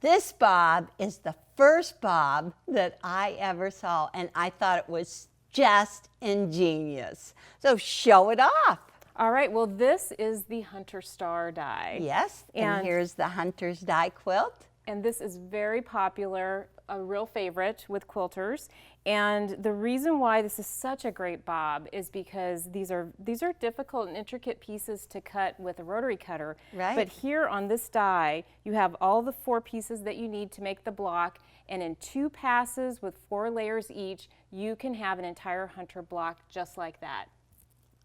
This bob is the first bob that I ever saw, and I thought it was just ingenious. So show it off. All right, well, this is the Hunter Star die. Yes, and here's the Hunter's die quilt. And this is very popular, a real favorite with quilters. And the reason why this is such a great bob is because these are difficult and intricate pieces to cut with a rotary cutter. Right. But here on this die, you have all the 4 pieces that you need to make the block. And in 2 passes with 4 layers each, you can have an entire Hunter block just like that.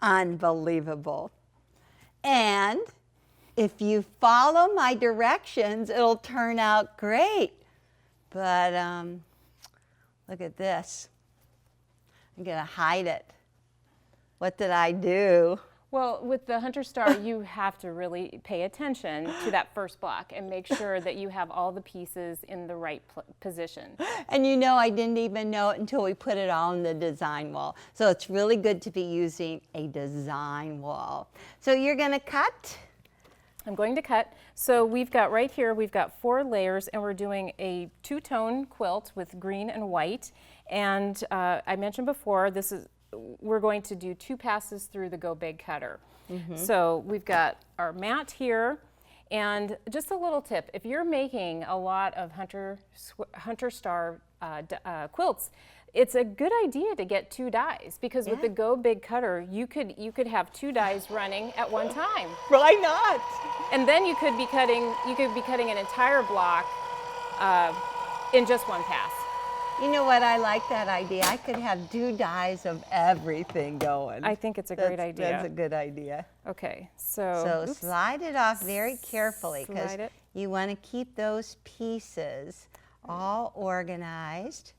Unbelievable. And if you follow my directions, it'll turn out great. But look at this. I'm going to hide it. What did I do? Well, with the Hunter Star, you have to really pay attention to that first block and make sure that you have all the pieces in the right position. And you know, I didn't even know it until we put it on the design wall. So it's really good to be using a design wall. So you're going to cut? I'm going to cut. So we've got right here, we've got 4 layers, and we're doing a 2-tone quilt with green and white. And I mentioned before, we're going to do 2 passes through the Go Big cutter. So we've got our mat here, and just a little tip, if you're making a lot of Hunter Star quilts, it's a good idea to get 2 dies, because with the Go Big cutter, you could have 2 dies running at one time. Why not? And then you could be cutting an entire block in just 1 pass. You know what? I like that idea. I could have 2 dies of everything going. I think it's a great idea. That's a good idea. Okay, so slide it off very carefully, because you want to keep those pieces all organized,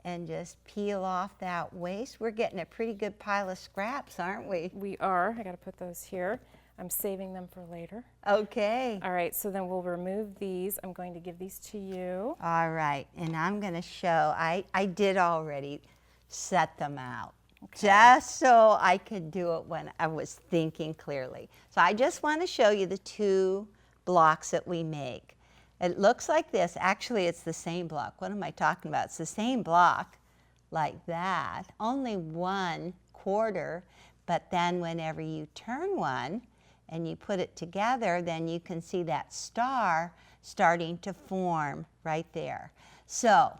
and just peel off that waste. We're getting a pretty good pile of scraps, aren't we? We are. I got to put those here. I'm saving them for later. Okay. All right, so then we'll remove these. I'm going to give these to you. All right, and I'm going to show, I did already set them out, just so I could do it when I was thinking clearly. So I just want to show you the 2 blocks that we make. It looks like this. Actually, it's the same block. What am I talking about? It's the same block like that, only 1/4, but then whenever you turn one, and you put it together, then you can see that star starting to form right there. So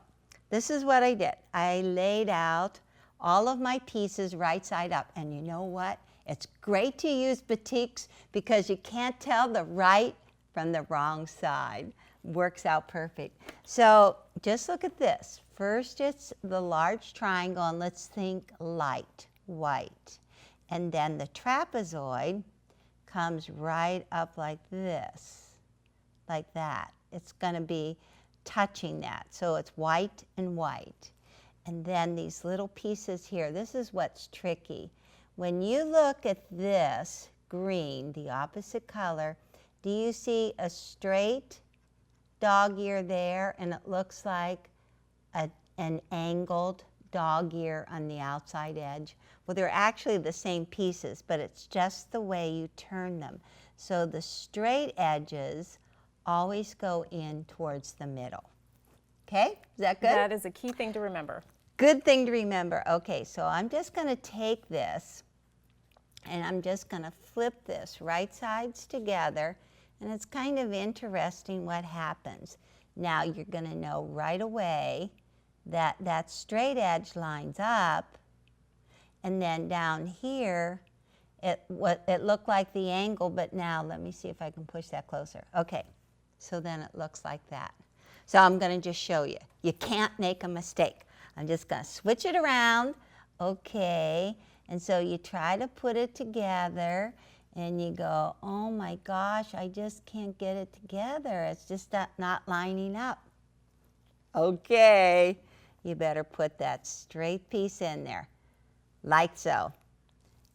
this is what I did. I laid out all of my pieces right side up. And you know what? It's great to use batiks because you can't tell the right from the wrong side. Works out perfect. So just look at this. First it's the large triangle, and let's think light white. And then the trapezoid comes right up like this, like that. It's going to be touching that. So it's white and white. And then these little pieces here, this is what's tricky. When you look at this green, the opposite color, do you see a straight dog ear there? And it looks like an angled dog ear on the outside edge. Well, they're actually the same pieces, but it's just the way you turn them. So the straight edges always go in towards the middle. Okay, is that good? That is a key thing to remember. Good thing to remember. Okay, so I'm just going to take this, and I'm just going to flip this right sides together, and it's kind of interesting what happens. Now you're going to know right away that that straight edge lines up, and then down here it looked like the angle, but now let me see if I can push that closer. Okay, so then it looks like that. So I'm going to just show you. You can't make a mistake. I'm just going to switch it around. Okay, and so you try to put it together, and you go, oh my gosh, I just can't get it together. It's just not lining up. Okay, you better put that straight piece in there, like so.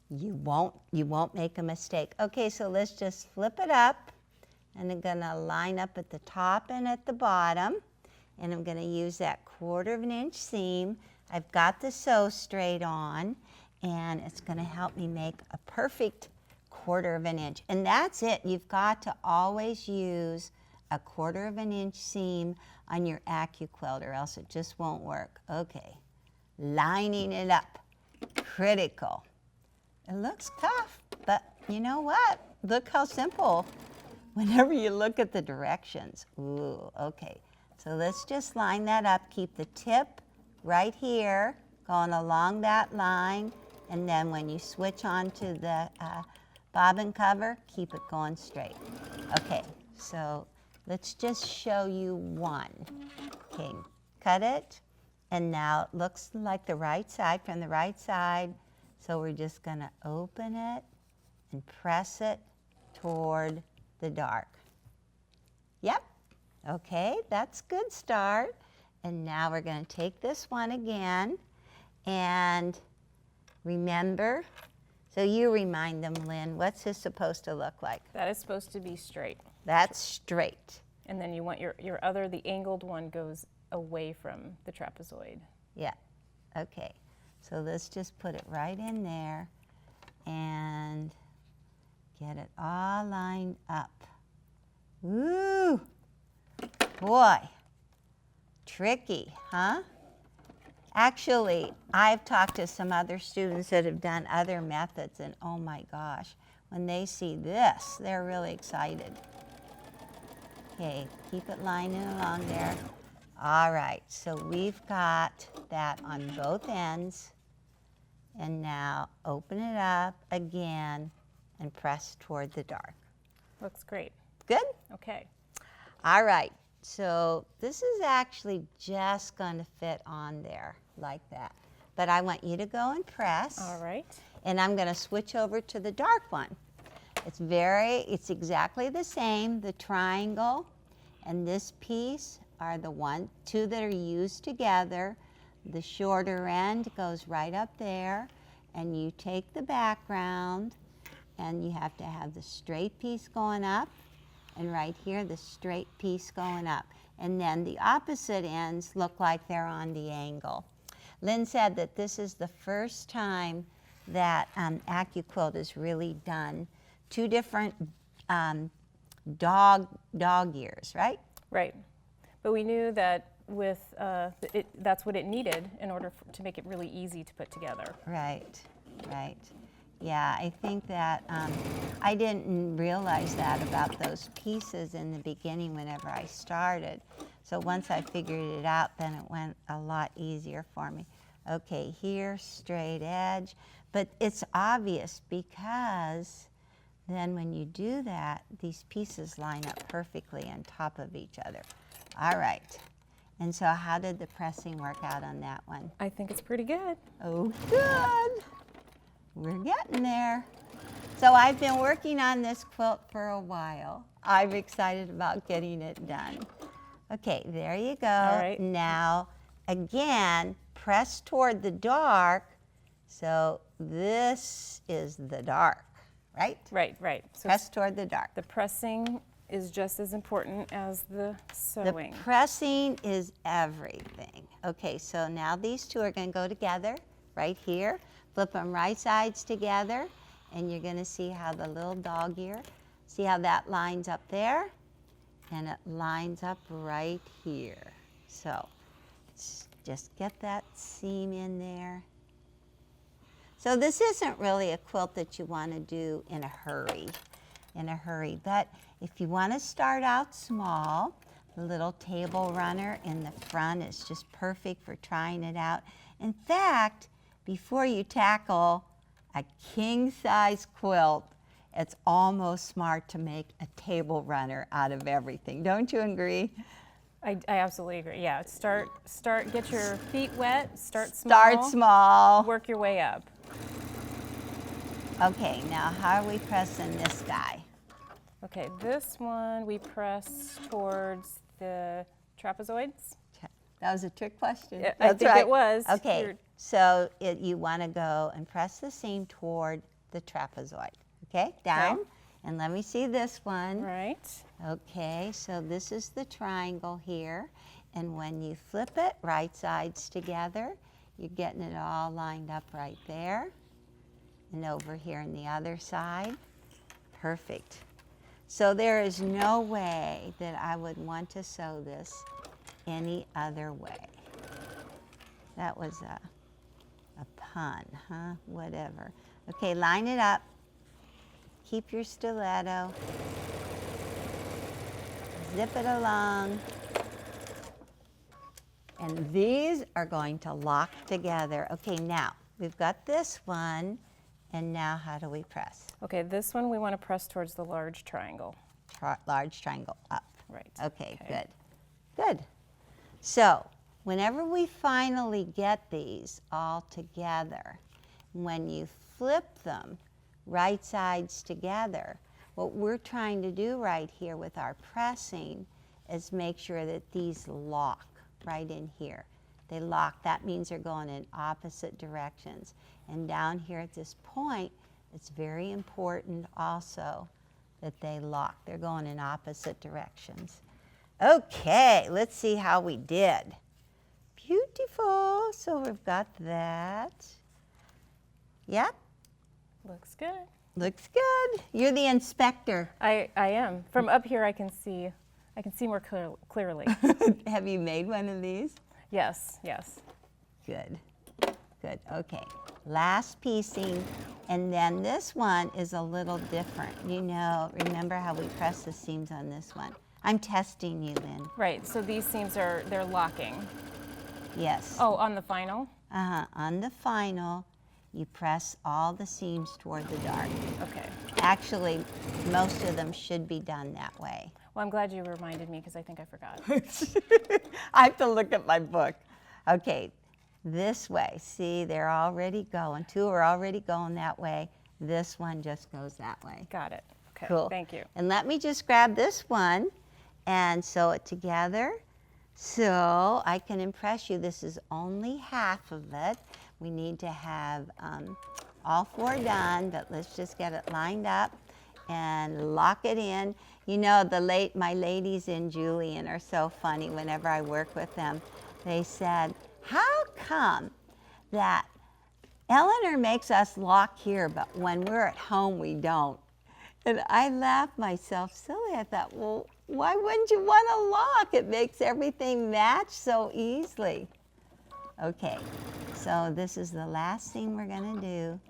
You won't make a mistake. Okay, so let's just flip it up, and I'm going to line up at the top and at the bottom, and I'm going to use that 1/4 inch seam. I've got the sew straight on, and it's going to help me make a perfect 1/4 inch. And that's it. You've got to always use a 1/4 of an inch seam on your AccuQuilt or else it just won't work. Okay, lining it up, critical. It looks tough, but you know what? Look how simple whenever you look at the directions. Ooh, okay. So let's just line that up. Keep the tip right here, going along that line, and then when you switch on to the bobbin cover, keep it going straight. Okay, so let's just show you one. Okay, cut it, and now it looks like the right side, from the right side. So we're just gonna open it and press it toward the dark. Yep, okay, that's good start. And now we're gonna take this one again, and remember, so you remind them, Lynn, what's this supposed to look like? That is supposed to be straight. That's straight. And then you want your other, the angled one goes away from the trapezoid. Yeah, okay. So let's just put it right in there and get it all lined up. Ooh, boy, tricky, huh? Actually, I've talked to some other students that have done other methods, and oh my gosh, when they see this, they're really excited. Okay, keep it lining along there. All right, so we've got that on both ends. And now open it up again and press toward the dark. Looks great. Good? Okay. All right, so this is actually just going to fit on there like that. But I want you to go and press. All right. And I'm going to switch over to the dark one. It's exactly the same. The triangle and this piece are the two that are used together. The shorter end goes right up there, and you take the background, and you have to have the straight piece going up, and right here the straight piece going up. And then the opposite ends look like they're on the angle. Lynn said that this is the first time that AccuQuilt has really done 2 different dog ears, right? Right. But we knew that with that's what it needed in order to make it really easy to put together. Right, right. Yeah, I think that I didn't realize that about those pieces in the beginning whenever I started. So once I figured it out, then it went a lot easier for me. Okay, here, straight edge. But it's obvious because then when you do that, these pieces line up perfectly on top of each other. All right. And so how did the pressing work out on that one? I think it's pretty good. Oh, good. We're getting there. So I've been working on this quilt for a while. I'm excited about getting it done. Okay, there you go. All right. Now, again, press toward the dark. So this is the dark, right? Right, right. So Press toward the dark. the pressing is just as important as the sewing. The pressing is everything. Okay, so now these two are going to go together right here. Flip them right sides together, and you're going to see how the little dog ear, see how that lines up there? And it lines up right here. So just get that seam in there. So this isn't really a quilt that you want to do in a hurry. But if you want to start out small, the little table runner in the front is just perfect for trying it out. In fact, before you tackle a king-size quilt, it's almost smart to make a table runner out of everything. Don't you agree? I absolutely agree. Yeah, start, get your feet wet, start small. Work your way up. Okay, now how are we pressing this guy? Okay, this one we press towards the trapezoids. That was a trick question. I think it was. Okay, so you want to go and press the seam toward the trapezoid. Okay, down. Okay. And let me see this one. Right. Okay, so this is the triangle here. And when you flip it right sides together, you're getting it all lined up right there. And over here on the other side. Perfect. So there is no way that I would want to sew this any other way. That was a pun, huh? Whatever. Okay, line it up. Keep your stiletto. Zip it along. And these are going to lock together. Okay, now we've got this one, and now how do we press? Okay, this one we want to press towards the large triangle. Large triangle up. Right. Okay, good. Good. So whenever we finally get these all together, when you flip them right sides together, what we're trying to do right here with our pressing is make sure that these lock right in here. They lock. That means they're going in opposite directions. And down here at this point, it's very important also that they lock. They're going in opposite directions. Okay, let's see how we did. Beautiful. So we've got that. Yep. Looks good. Looks good. You're the inspector. I am. From up here I can see more clearly. Have you made one of these? Yes, yes. Good. Good. Okay. Last piecing. And then this one is a little different. You know, remember how we press the seams on this one? I'm testing you, Lynn. Right, so these seams they're locking. Yes. Oh, on the final? On the final, you press all the seams toward the dart. Okay. Actually, most of them should be done that way. Well, I'm glad you reminded me because I think I forgot. I have to look at my book. Okay, this way. See, they're already going. Two are already going that way. This one just goes that way. Got it. Okay, Cool. thank you. And let me just grab this one and sew it together so I can impress you. This is only half of it. We need to have all four done, but let's just get it lined up and lock it in. You know, my ladies in Julian are so funny whenever I work with them. They said, how come that Eleanor makes us lock here, but when we're at home, we don't? And I laughed myself silly. I thought, well, why wouldn't you want to lock? It makes everything match so easily. Okay, so this is the last thing we're gonna do.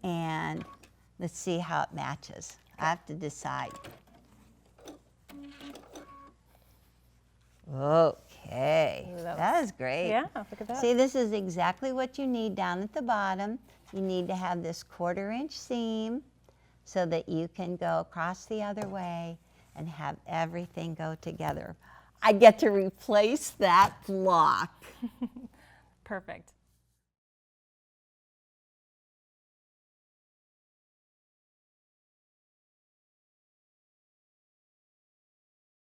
And let's see how it matches. I have to decide. Okay, Ooh, that was great. Yeah, look at that. See, this is exactly what you need down at the bottom. You need to have this 1/4 inch seam so that you can go across the other way and have everything go together. I get to replace that block. Perfect.